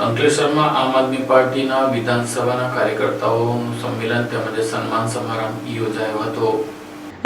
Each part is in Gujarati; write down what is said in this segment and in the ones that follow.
અંકલેશ્વરમાં આમ આદમી પાર્ટીના વિધાનસભાના કાર્યકર્તાઓનું સંમેલન તેમજ સન્માન સમારંભ યોજાયો હતો।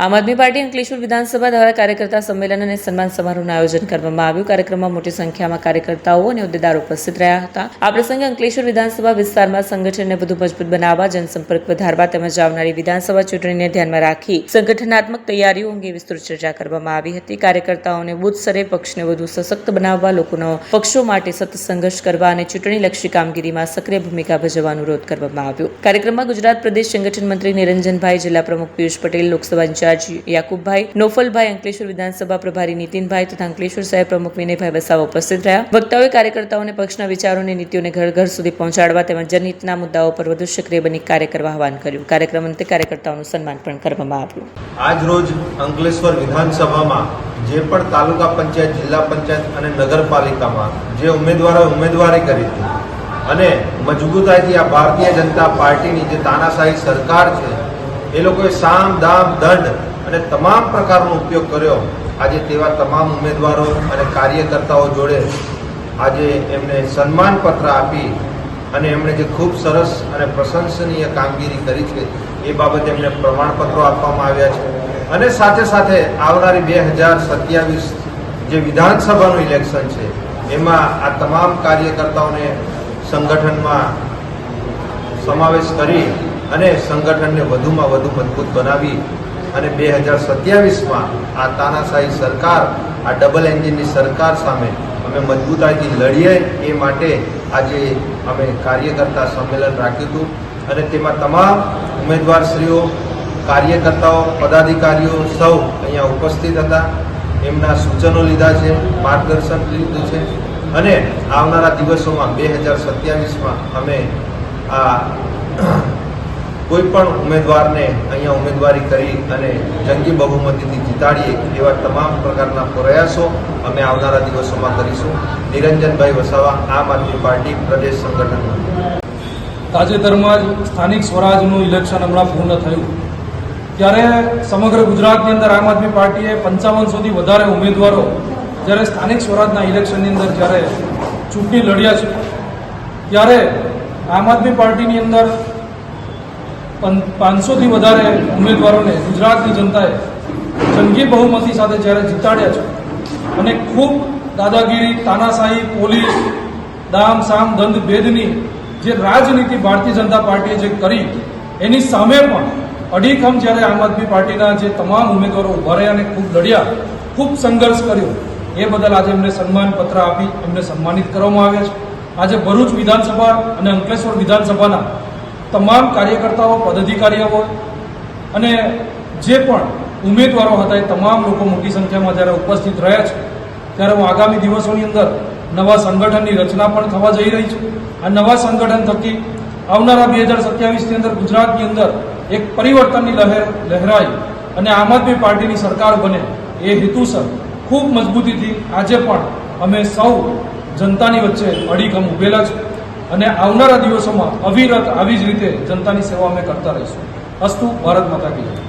આમ આદમી પાર્ટી અંકલેશ્વર વિધાનસભા દ્વારા કાર્યકર્તા સંમેલન અને સન્માન સમારોહનું આયોજન કરવામાં આવ્યું। કાર્યક્રમમાં મોટી સંખ્યામાં કાર્યકર્તાઓ અને હોદ્દેદારો ઉપસ્થિત રહ્યા હતા। આ પ્રસંગે અંકલેશ્વર વિધાનસભા વિસ્તારમાં સંગઠનને વધુ મજબૂત બનાવવા, જનસંપર્ક વધારવા તેમજ આવનારી વિધાનસભા ચૂંટણીને ધ્યાનમાં રાખી સંગઠનાત્મક તૈયારીઓ અંગે વિસ્તૃત ચર્ચા કરવામાં આવી હતી। કાર્યકર્તાઓને બુથ સ્તરે પક્ષને વધુ સશક્ત બનાવવા, લોકોનો પક્ષો માટે સતત સંઘર્ષ કરવા અને ચૂંટણીલક્ષી કામગીરીમાં સક્રિય ભૂમિકા ભજવવા અનુરોધ કરવામાં આવ્યો। કાર્યક્રમમાં ગુજરાત પ્રદેશ સંગઠન મંત્રી નિરંજનભાઈ, જિલ્લા પ્રમુખ પિયુષ પટેલ, લોકસભા યાકુબભાઈ, નોફલભાઈ, અંકલેશ્વર વિધાનસભા પ્રભારી નીતિનભાઈ તથા અંકલેશ્વર શહેર પ્રમુખ વિનયભાઈ વસાવા ઉપસ્થિત રહ્યા। વક્તાઓએ કાર્યકર્તાઓને પક્ષના વિચારો અને નીતિઓને ઘર ઘર સુધી પહોંચાડવા તેમજ જનહિતના મુદ્દાઓ પર વધુ સક્રિય બની કાર્ય કરવા આહવાન કર્યું। કાર્યક્રમ અંતે કાર્યકર્તાઓનું સન્માન પણ કરવામાં આવ્યું। આજ રોજ અંકલેશ્વર વિધાનસભામાં જે પણ તાલુકા પંચાયત, જિલ્લા પંચાયત અને નગરપાલિકામાં જે ઉમેદવારોએ ઉમેદવારી કરી હતી અને મજબૂતાઈથી આ ભારતીય જનતા પાર્ટીની જે તાનાશાહી સરકાર છે એ લોકોએ સામ, દામ, દંડ અને તમામ પ્રકારનો ઉપયોગ કર્યો। આજે તેવા તમામ ઉમેદવારો અને કાર્યકર્તાઓ જોડે આજે એમને સન્માનપત્ર આપી અને એમણે જે ખૂબ સરસ અને પ્રશંસનીય કામગીરી કરી છે એ બાબતે એમને પ્રમાણપત્રો આપવામાં આવ્યા છે અને સાથે સાથે આવનારી 2027 જે વિધાનસભાનું ઇલેક્શન છે એમાં આ તમામ કાર્યકર્તાઓને સંગઠનમાં સમાવેશ કરી અને સંગઠનને વધુમાં વધુ મજબૂત બનાવી અને 2027માં આ તાનાશાહી સરકાર, આ ડબલ એન્જિનની સરકાર સામે અમે મજબૂતાઈથી લડીએ એ માટે આજે અમે કાર્યકર્તા સંમેલન રાખ્યું હતું અને તેમાં તમામ ઉમેદવારશ્રીઓ, કાર્યકર્તાઓ, પદાધિકારીઓ સૌ અહીંયા ઉપસ્થિત હતા। એમના સૂચનો લીધા છે, માર્ગદર્શન લીધું છે અને આવનારા દિવસોમાં 2027માં અમે આ કોઈ પણ ઉમેદવારને અહીંયા ઉમેદવારી કરી અને જંગી બહુમતીથી જીતાડીએ એવા તમામ પ્રકારના પ્રયાસો અમે આવનારા દિવસોમાં કરીશું। નિરંજનભાઈ વસાવા, આમ આદમી પાર્ટી પ્રદેશ સંગઠન। તાજેતરમાં જ સ્થાનિક સ્વરાજનું ઇલેક્શન હમણાં પૂર્ણ થયું ત્યારે સમગ્ર ગુજરાતની અંદર આમ આદમી પાર્ટીએ 5500થી વધારે ઉમેદવારો જ્યારે સ્થાનિક સ્વરાજના ઇલેક્શનની અંદર જ્યારે ચૂંટણી લડ્યા છે ત્યારે આમ આદમી પાર્ટીની અંદર 500થી વધારે ઉમેદવારોને ગુજરાતની જનતાએ જંગી બહુમતી સાથે જ્યારે જીતાડ્યા છે અને ખૂબ દાદાગીરી, તાનાશાહી, પોલીસ, દામ, સામ, દંડ, ભેદની જે રાજનીતિ ભારતીય જનતા પાર્ટીએ જે કરી એની સામે પણ અડીખમ જ્યારે આમ આદમી પાર્ટીના જે તમામ ઉમેદવારો ઉભા રહ્યા અને ખૂબ લડ્યા, ખૂબ સંઘર્ષ કર્યો એ બદલ આજે એમને સન્માનપત્ર આપી એમને સન્માનિત કરવામાં આવ્યા છે। આજે ભરૂચ વિધાનસભા અને અંકલેશ્વર વિધાનસભાના તમામ કાર્યકર્તાઓ, પદાધિકારીઓ અને જે પણ ઉમેદવારો હતા એ તમામ લોકો મોટી સંખ્યામાં જ્યારે ઉપસ્થિત રહ્યા છે ત્યારે હું આગામી દિવસોની અંદર નવા સંગઠનની રચના પણ થવા જઈ રહી છે। આ નવા સંગઠન થકી આવનારા 2027ની અંદર ગુજરાતની અંદર એક પરિવર્તનની લહેર લહેરાય અને આમ આદમી પાર્ટીની સરકાર બને એ હેતુસર ખૂબ મજબૂતીથી આજે પણ અમે સૌ જનતાની વચ્ચે અડીખમ ઉભેલા છે અને આવનારા દિવસોમાં અવિરત આવી જ રીતે જનતાની સેવા અમે કરતા રહીશું। અસ્તુ, ભારત માતા કી જય।